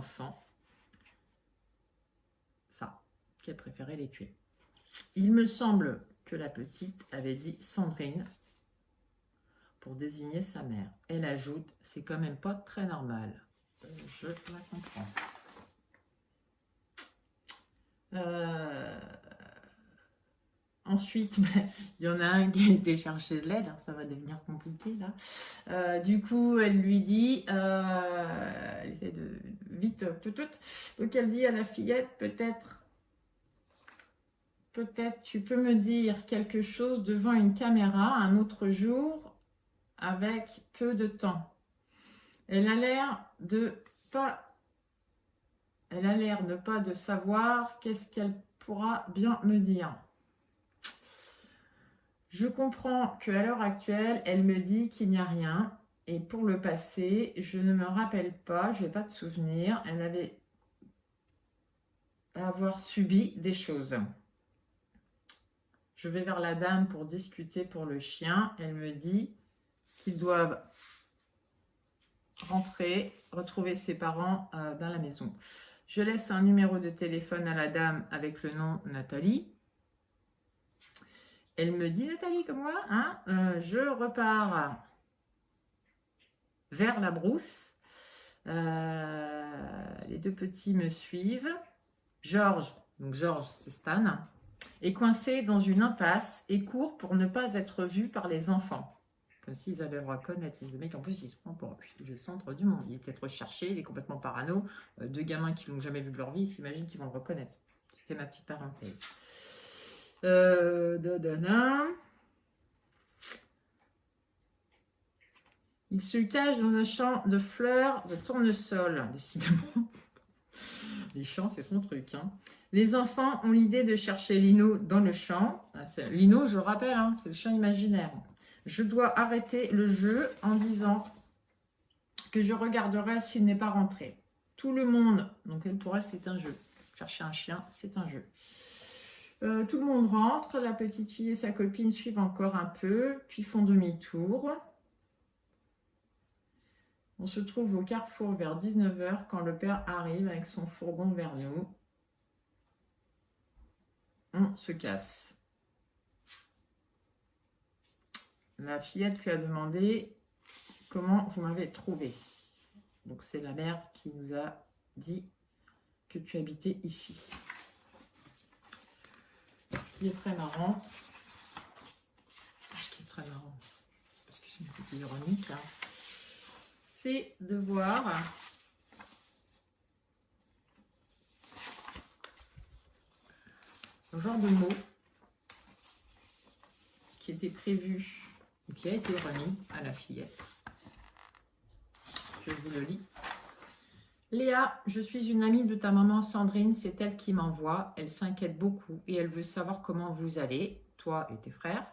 enfants, ça, qu'elle préférait les tuer. Il me semble que la petite avait dit Sandrine pour désigner sa mère. Elle ajoute, c'est quand même pas très normal. Je la comprends. Ensuite, il y en a un qui a été chercher de l'aide, ça va devenir compliqué là. Du coup, elle lui dit, elle essaie de vite, tout. Donc elle dit à la fillette, peut-être tu peux me dire quelque chose devant une caméra un autre jour avec peu de temps. Elle a l'air de pas de savoir qu'est-ce qu'elle pourra bien me dire. Je comprends qu'à l'heure actuelle, elle me dit qu'il n'y a rien. Et pour le passé, je ne me rappelle pas, je n'ai pas de souvenir. Elle avait avoir subi des choses. Je vais vers la dame pour discuter pour le chien. Elle me dit qu'ils doivent rentrer, retrouver ses parents dans la maison. Je laisse un numéro de téléphone à la dame avec le nom Nathalie. Elle me dit, Nathalie, comme moi, hein, je repars vers la brousse. Les deux petits me suivent. Georges, donc Georges, c'est Stan, est coincé dans une impasse et court pour ne pas être vu par les enfants. Comme s'ils allaient le reconnaître. Le mec, en plus, il se prend pour le centre du monde. Il est peut-être recherché, il est complètement parano. Deux gamins qui l'ont jamais vu de leur vie, ils s'imaginent qu'ils vont le reconnaître. C'était ma petite parenthèse. Il se cache dans un champ de fleurs de tournesol. Décidément, les champs, c'est son truc. Hein. Les enfants ont l'idée de chercher Lino dans le champ. Lino, je rappelle, hein, c'est le chat imaginaire. Je dois arrêter le jeu en disant que je regarderai s'il n'est pas rentré. Tout le monde, donc pour elle, c'est un jeu. Chercher un chien, c'est un jeu. Tout le monde rentre, la petite fille et sa copine suivent encore un peu, puis font demi-tour. On se trouve au carrefour vers 19 h quand le père arrive avec son fourgon vers nous. On se casse. La fillette lui a demandé comment vous m'avez trouvé. Donc c'est la mère qui nous a dit que tu habitais ici. Ce qui est très marrant, parce que c'est une petite ironique, hein, c'est de voir le genre de mots qui était prévu, qui a été remis à la fillette. Je vous le lis. Léa, je suis une amie de ta maman Sandrine, c'est elle qui m'envoie. Elle s'inquiète beaucoup et elle veut savoir comment vous allez, toi et tes frères.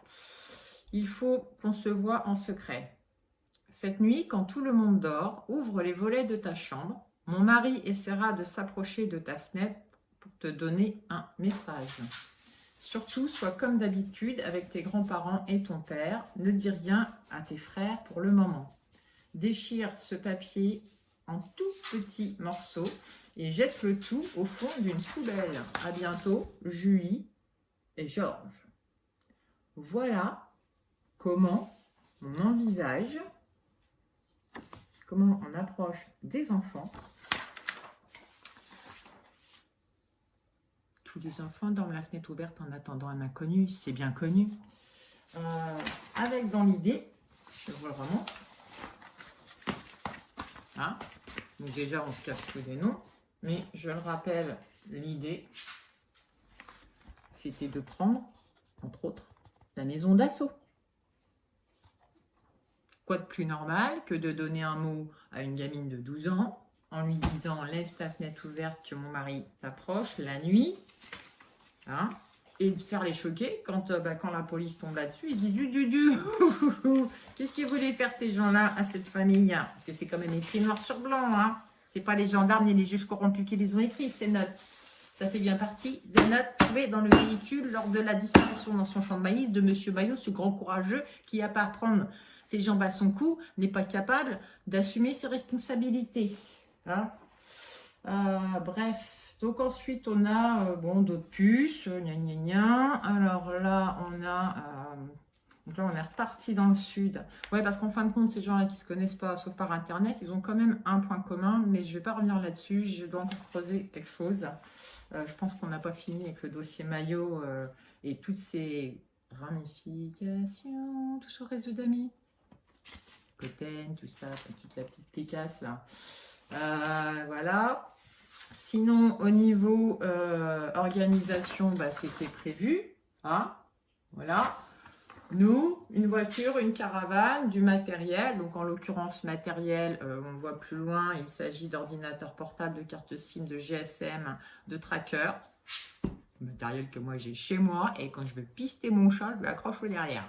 Il faut qu'on se voie en secret. Cette nuit, quand tout le monde dort, ouvre les volets de ta chambre. Mon mari essaiera de s'approcher de ta fenêtre pour te donner un message. Surtout, sois comme d'habitude avec tes grands-parents et ton père. Ne dis rien à tes frères pour le moment. Déchire ce papier en tout petits morceaux et jette le tout au fond d'une poubelle. À bientôt, Julie et Georges. Voilà comment on envisage, comment on approche des enfants. Tous les enfants dorment la fenêtre ouverte en attendant un inconnu, c'est bien connu. Avec dans l'idée, je vois vraiment. Hein, donc déjà, on se cache tous les noms, mais je le rappelle, l'idée, c'était de prendre, entre autres, la maison d'assaut. Quoi de plus normal que de donner un mot à une gamine de 12 ans en lui disant « Laisse ta fenêtre ouverte que mon mari t'approche la nuit. Hein » et de faire les choquer quand la police tombe là-dessus, il dit qu'est-ce qu'ils voulaient faire ces gens-là à cette famille? Parce que c'est quand même écrit noir sur blanc. Hein. C'est pas les gendarmes ni les juges corrompus qui les ont écrits, ces notes. Ça fait bien partie des notes trouvées dans le véhicule lors de la disparition dans son champ de maïs de M. Bayot, ce grand courageux qui, à part prendre ses jambes à son cou, n'est pas capable d'assumer ses responsabilités. Hein. Bref, donc ensuite on a bon, d'autres puces, gna gna gna. Alors là, donc là, on est reparti dans le sud. Ouais, parce qu'en fin de compte, ces gens-là qui ne se connaissent pas, sauf par Internet, ils ont quand même un point commun, mais je ne vais pas revenir là-dessus. Je dois encore creuser quelque chose. Je pense qu'on n'a pas fini avec le dossier maillot et toutes ces ramifications, tout ce réseau d'amis. Coten, tout ça, toute la petite pécasse là. Voilà. Sinon, au niveau organisation, bah, c'était prévu. Hein, voilà. Nous, une voiture, une caravane, du matériel. Donc, en l'occurrence, matériel, on voit plus loin, il s'agit d'ordinateurs portables, de cartes SIM, de GSM, de tracker. Matériel que moi j'ai chez moi. Et quand je veux pister mon chat, je l'accroche au derrière.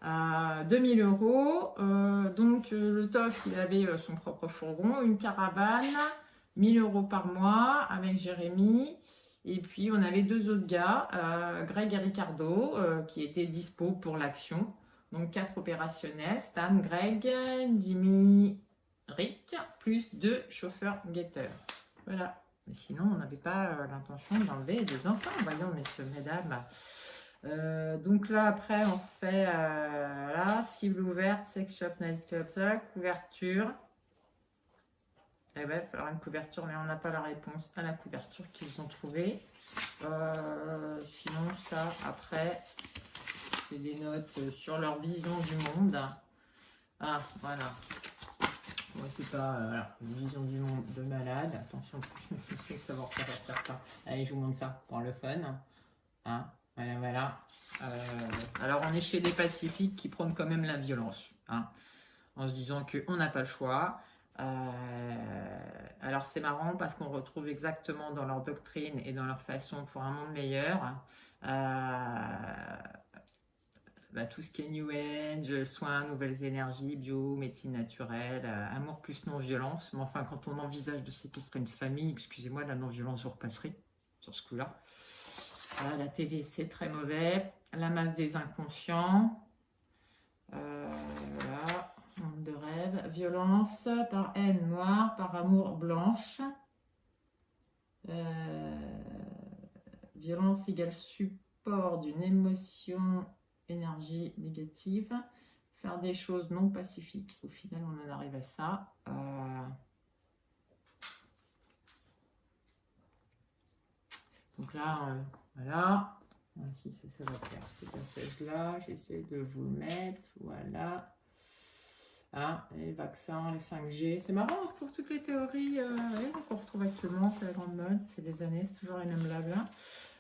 2000 euros. Donc, le TOF, il avait son propre fourgon, une caravane, 1000 euros par mois avec Jérémy. Et puis, on avait deux autres gars, Greg et Ricardo, qui étaient dispo pour l'action. Donc, 4 opérationnels, Stan, Greg, Jimmy, Rick, plus 2 chauffeurs-guetteurs. Voilà. Mais sinon, on n'avait pas l'intention d'enlever des enfants. Voyons, messieurs, mesdames. Donc là, après, on fait là, cible ouverte, sex shop, night club, ça, couverture. Eh ben, il va falloir une couverture, mais on n'a pas la réponse à la couverture qu'ils ont trouvée. Sinon, ça, après, c'est des notes sur leur vision du monde. Ah, voilà. Moi, c'est pas voilà, une vision du monde de malade. Attention, il faut savoir faire ça. Allez, je vous montre ça pour le fun. Hein, voilà, voilà. Alors, on est chez les Pacifiques qui prônent quand même la violence. Hein, en se disant qu'on n'a pas le choix. Alors c'est marrant parce qu'on retrouve exactement dans leur doctrine et dans leur façon pour un monde meilleur tout ce qui est New Age, soins, nouvelles énergies, bio, médecine naturelle, amour plus non-violence. Mais enfin, quand on envisage de séquestrer une famille, excusez-moi, la non-violence vous repasserait sur ce coup-là. La télé, c'est très mauvais. La masse des inconscients. Voilà. Monde de rêve, violence par haine noire, par amour blanche. Violence égale support d'une émotion, énergie négative. Faire des choses non pacifiques. Au final, on en arrive à ça. Donc là, voilà. Si ça va faire ce passage-là, j'essaie de vous le mettre. Voilà. Hein, les vaccins, les 5G. C'est marrant, on retrouve toutes les théories qu'on retrouve actuellement, c'est la grande mode, ça fait des années, c'est toujours les mêmes blabla.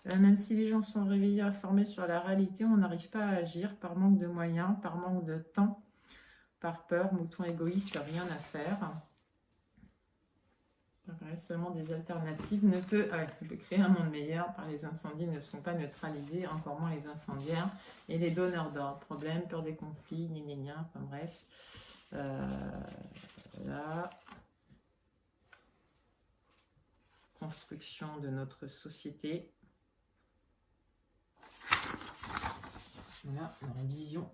Même si les gens sont réveillés, informés sur la réalité, on n'arrive pas à agir par manque de moyens, par manque de temps, par peur, mouton égoïste, rien à faire. Seulement des alternatives ne peut créer un monde meilleur par les incendies ne sont pas neutralisés, encore moins les incendiaires et les donneurs d'ordre. Problème, peur des conflits, gna gna gna, enfin bref. Là, construction de notre société. Voilà, leur vision.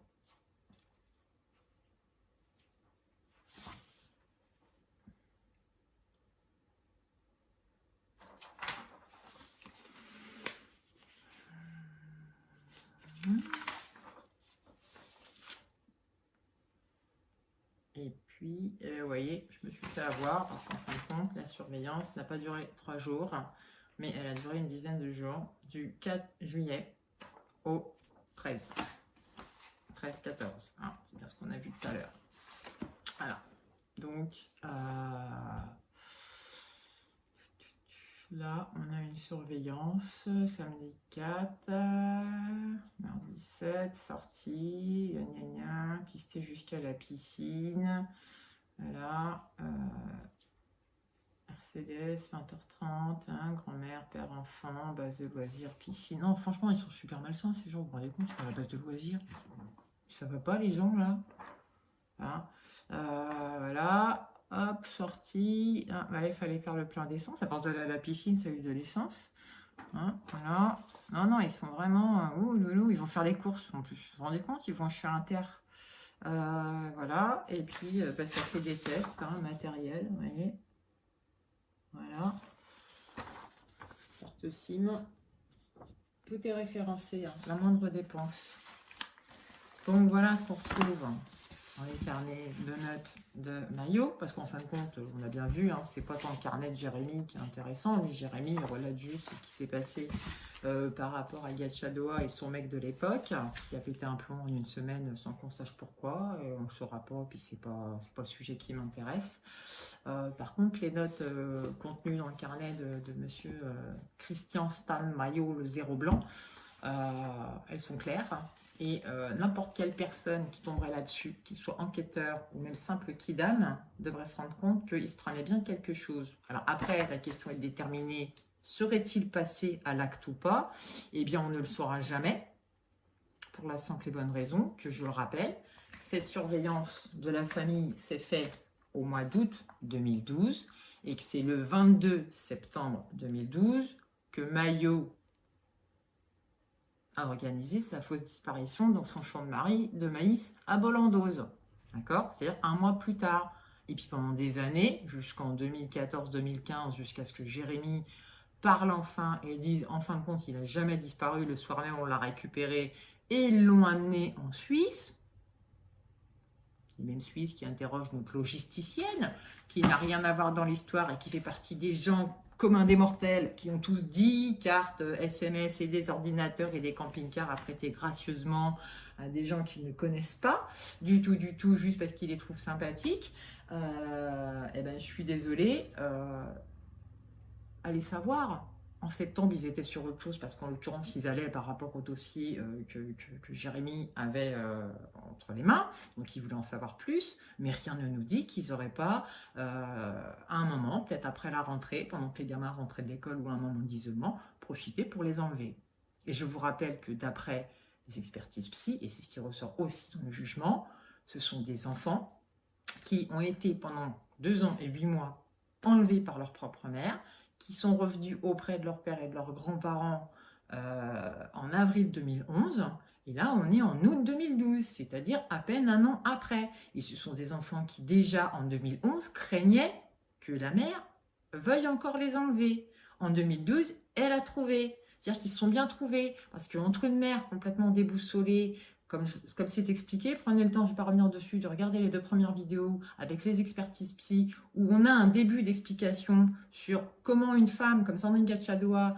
Et puis, vous voyez, je me suis fait avoir parce qu'en fin de compte, la surveillance n'a pas duré 3 jours, mais elle a duré une dizaine de jours, du 4 juillet au 13. 13-14, hein, c'est bien ce qu'on a vu tout à l'heure. Voilà, donc là, on a une surveillance, samedi 4, mardi 7, sortie, gna gna gna, pisté jusqu'à la piscine, voilà, Mercedes, 20h30, hein, grand-mère, père, enfant, base de loisirs, piscine. Non, franchement, ils sont super malsains, ces gens, vous vous rendez compte, sur la base de loisirs. Ça va pas, les gens, là, hein, voilà. Hop, sortie. Ah, bah, il fallait faire le plein d'essence. À part de la piscine, ça a eu de l'essence. Hein, voilà. Non, non, ils sont vraiment... ouh, loulou, ils vont faire les courses en plus. Vous vous rendez compte? Ils vont chez Inter. Voilà. Et puis, ça fait des tests, hein, matériel. Vous voyez. Voilà. carte SIM. Tout est référencé, hein, la moindre dépense. Donc voilà ce qu'on retrouve dans les carnets de notes de Maillot, parce qu'en fin de compte, on a bien vu, hein, c'est pas tant le carnet de Jérémy qui est intéressant. Lui, Jérémy, il relate juste ce qui s'est passé par rapport à Gachadoa et son mec de l'époque, qui a pété un plomb en une semaine sans qu'on sache pourquoi, et on ne saura pas, puis c'est pas le sujet qui m'intéresse. Par contre, les notes contenues dans le carnet de monsieur Christian Stan Maillot, le zéro blanc, elles sont claires. Et n'importe quelle personne qui tomberait là-dessus, qu'il soit enquêteur ou même simple kidam, devrait se rendre compte qu'il se tramait bien quelque chose. Alors après, la question est de déterminer, serait-il passé à l'acte ou pas? Eh bien, on ne le saura jamais, pour la simple et bonne raison que, je le rappelle, cette surveillance de la famille s'est faite au mois d'août 2012 et que c'est le 22 septembre 2012 que Maillot a organisé sa fausse disparition dans son champ de maïs à Bolandose. D'accord? C'est-à-dire un mois plus tard. Et puis pendant des années, jusqu'en 2014-2015, jusqu'à ce que Jérémy parle enfin et dise en fin de compte, il n'a jamais disparu. Le soir même, on l'a récupéré et ils l'ont amené en Suisse. Les mêmes Suisses qui interrogent notre logisticienne, qui n'a rien à voir dans l'histoire et qui fait partie des gens communs des mortels, qui ont tous 10 cartes SMS et des ordinateurs et des camping-cars à prêter gracieusement à des gens qui ne connaissent pas du tout, juste parce qu'ils les trouvent sympathiques. Eh ben, je suis désolée. Allez savoir. En septembre, ils étaient sur autre chose parce qu'en l'occurrence, ils allaient par rapport au dossier que Jérémy avait entre les mains. Donc, ils voulaient en savoir plus. Mais rien ne nous dit qu'ils n'auraient pas, à un moment, peut-être après la rentrée, pendant que les gamins rentraient de l'école ou à un moment d'isolement, profité pour les enlever. Et je vous rappelle que d'après les expertises psy, et c'est ce qui ressort aussi dans le jugement, ce sont des enfants qui ont été pendant 2 ans et 8 mois enlevés par leur propre mère, qui sont revenus auprès de leur père et de leurs grands-parents en avril 2011. Et là, on est en août 2012, c'est-à-dire à peine un an après. Et ce sont des enfants qui, déjà en 2011, craignaient que la mère veuille encore les enlever. En 2012, elle a trouvé. C'est-à-dire qu'ils se sont bien trouvés. Parce qu'entre une mère complètement déboussolée, comme c'est expliqué, prenez le temps, je ne vais pas revenir dessus, de regarder les 2 premières vidéos avec les expertises psy, où on a un début d'explication sur comment une femme comme Sandrine Gachadoa,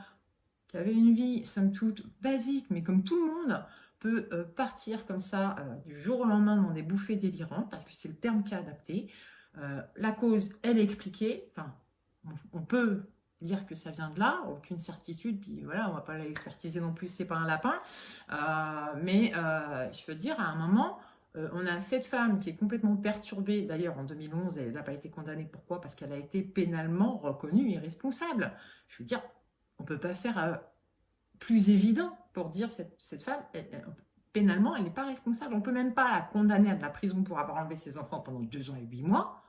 qui avait une vie, somme toute, basique, mais comme tout le monde, peut partir comme ça du jour au lendemain dans des bouffées délirantes, parce que c'est le terme qui est adapté. La cause, elle est expliquée, enfin, on peut dire que ça vient de là, aucune certitude, puis voilà, on va pas l'expertiser non plus, c'est pas un lapin, mais je veux dire, à un moment, on a cette femme qui est complètement perturbée, d'ailleurs en 2011, elle n'a pas été condamnée, pourquoi? Parce qu'elle a été pénalement reconnue irresponsable. Je veux dire, on peut pas faire plus évident pour dire cette femme, pénalement, elle n'est pas responsable, on peut même pas la condamner à de la prison pour avoir enlevé ses enfants pendant 2 ans et 8 mois,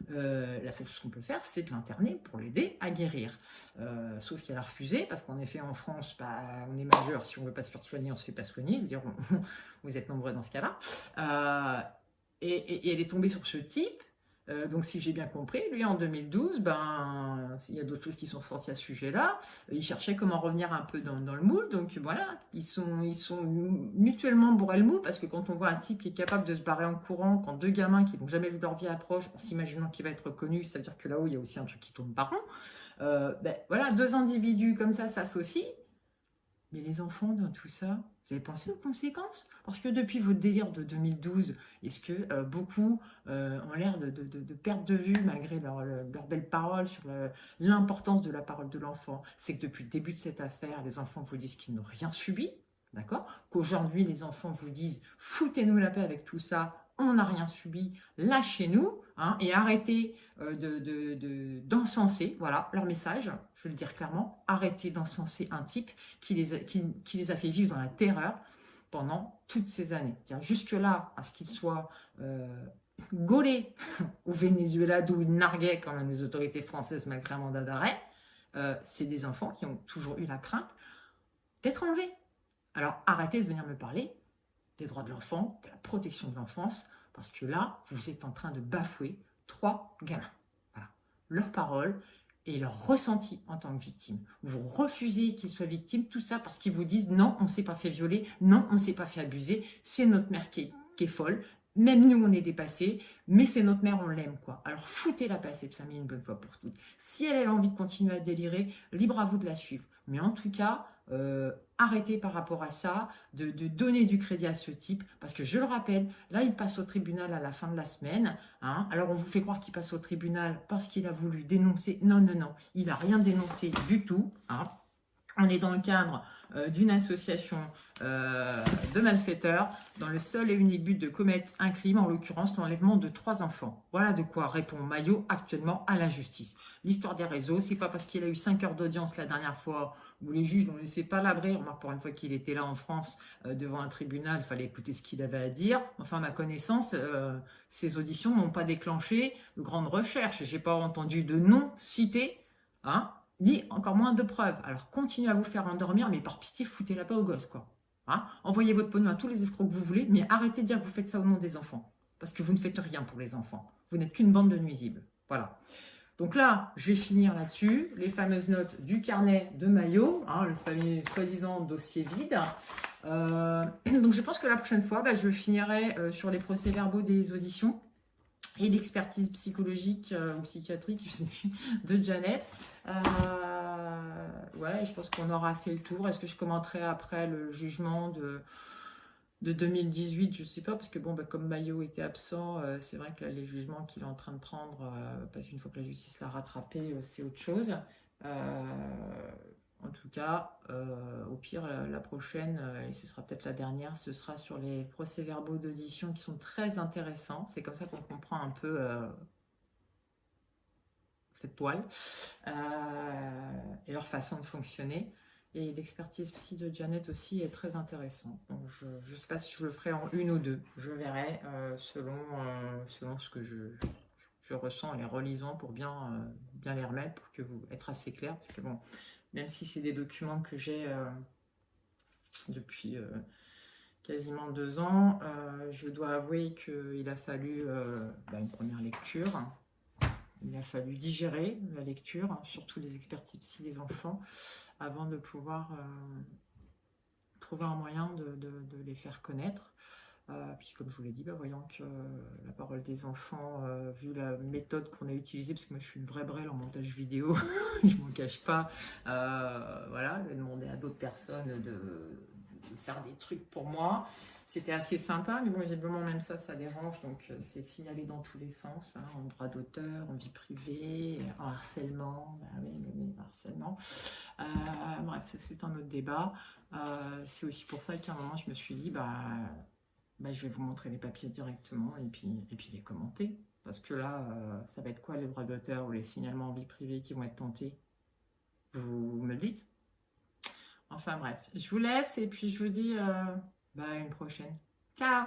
la seule chose qu'on peut faire, c'est de l'interner pour l'aider à guérir. Sauf qu'elle a refusé, parce qu'en effet, en France, on est majeur, si on ne veut pas se faire soigner, on ne se fait pas soigner. Dire, vous êtes nombreux dans ce cas-là. Et elle est tombée sur ce type. Donc, si j'ai bien compris, lui, en 2012, il y a d'autres choses qui sont sorties à ce sujet-là. Il cherchait comment revenir un peu dans le moule. Donc, voilà, ils sont mutuellement bourrés le mou, parce que quand on voit un type qui est capable de se barrer en courant, quand 2 gamins qui n'ont jamais vu leur vie approche, en s'imaginant qu'il va être reconnu, ça veut dire que là-haut, il y a aussi un truc qui tourne par rond. Voilà, 2 individus comme ça s'associent. Mais les enfants dans tout ça, vous avez pensé aux conséquences? Parce que depuis votre délire de 2012, est-ce que beaucoup ont l'air de perdre de vue, malgré leurs belles paroles, sur l'importance de la parole de l'enfant? C'est que depuis le début de cette affaire, les enfants vous disent qu'ils n'ont rien subi, d'accord? Qu'aujourd'hui, les enfants vous disent « foutez-nous la paix avec tout ça, on n'a rien subi, lâchez-nous hein, » et arrêtez d'encenser, voilà, leur message, je vais le dire clairement, arrêtez d'encenser un type qui les a fait vivre dans la terreur pendant toutes ces années. Jusque-là, à ce qu'il soit gaulé au Venezuela, d'où il narguait quand même les autorités françaises malgré un mandat d'arrêt, c'est des enfants qui ont toujours eu la crainte d'être enlevés. Alors arrêtez de venir me parler des droits de l'enfant, de la protection de l'enfance, parce que là, vous êtes en train de bafouer 3 gamins. Voilà. Leur parole, et leur ressenti en tant que victime. Vous refusez qu'ils soient victimes, tout ça parce qu'ils vous disent non, on ne s'est pas fait violer, non, on ne s'est pas fait abuser, c'est notre mère qui est folle, même nous on est dépassés, mais c'est notre mère, on l'aime quoi. Alors foutez la paix à cette famille une bonne fois pour toutes. Si elle a envie de continuer à délirer, libre à vous de la suivre. Mais en tout cas, arrêtez par rapport à ça, de donner du crédit à ce type, parce que je le rappelle, là il passe au tribunal à la fin de la semaine, hein. Alors on vous fait croire qu'il passe au tribunal parce qu'il a voulu dénoncer, non, non, non, il n'a rien dénoncé du tout, hein. On est dans le cadre d'une association de malfaiteurs dans le seul et unique but de commettre un crime, en l'occurrence l'enlèvement de 3 enfants. Voilà de quoi répond Maillot actuellement à la justice. L'histoire des réseaux, c'est pas parce qu'il a eu 5 heures d'audience la dernière fois où les juges n'ont laissé pas l'abri. Remarque, pour une fois qu'il était là en France devant un tribunal, il fallait écouter ce qu'il avait à dire. Enfin, à ma connaissance, ces auditions n'ont pas déclenché de grandes recherches. J'ai pas entendu de nom cité, hein, ni encore moins de preuves. Alors continuez à vous faire endormir, mais par pitié, foutez la paix aux gosses, quoi. Hein, envoyez votre pognon à tous les escrocs que vous voulez, mais arrêtez de dire que vous faites ça au nom des enfants. Parce que vous ne faites rien pour les enfants. Vous n'êtes qu'une bande de nuisibles. Voilà. Donc là, je vais finir là-dessus. Les fameuses notes du carnet de Maillot, hein, le fameux soi-disant dossier vide. Donc je pense que la prochaine fois, je finirai sur les procès-verbaux des auditions et l'expertise psychologique ou psychiatrique, je sais plus, de Janet. Ouais, je pense qu'on aura fait le tour. Est-ce que je commenterai après le jugement de 2018, je ne sais pas, parce que bon, comme Maillot était absent, c'est vrai que là, les jugements qu'il est en train de prendre, parce qu'une fois que la justice l'a rattrapé, c'est autre chose. En tout cas, au pire, la prochaine, et ce sera peut-être la dernière, ce sera sur les procès-verbaux d'audition qui sont très intéressants. C'est comme ça qu'on comprend un peu cette toile et leur façon de fonctionner. Et l'expertise psy de Janet aussi est très intéressante. Donc je ne sais pas si je le ferai en une ou deux. Je verrai selon ce que je ressens en les relisant pour bien les remettre, pour que vous être assez clair. Parce que bon, même si c'est des documents que j'ai depuis quasiment 2 ans, je dois avouer qu'il a fallu une première lecture. Il a fallu digérer la lecture, surtout les expertises psy des enfants, avant de pouvoir trouver un moyen de les faire connaître. Puis comme je vous l'ai dit, voyant que la parole des enfants, vu la méthode qu'on a utilisée, parce que moi je suis une vraie brêle en montage vidéo, je ne m'en cache pas, voilà, je vais demander à d'autres personnes de faire des trucs pour moi. C'était assez sympa, mais bon, visiblement même ça dérange, donc c'est signalé dans tous les sens, hein, en droit d'auteur, en vie privée, en harcèlement, oui, harcèlement. Bref, ça c'est un autre débat. C'est aussi pour ça qu'à un moment je me suis dit, je vais vous montrer les papiers directement et puis les commenter. Parce que là, ça va être quoi les droits d'auteur ou les signalements en vie privée qui vont être tentés? Vous me le dites? Enfin bref, je vous laisse et puis je vous dis à une prochaine. Ciao!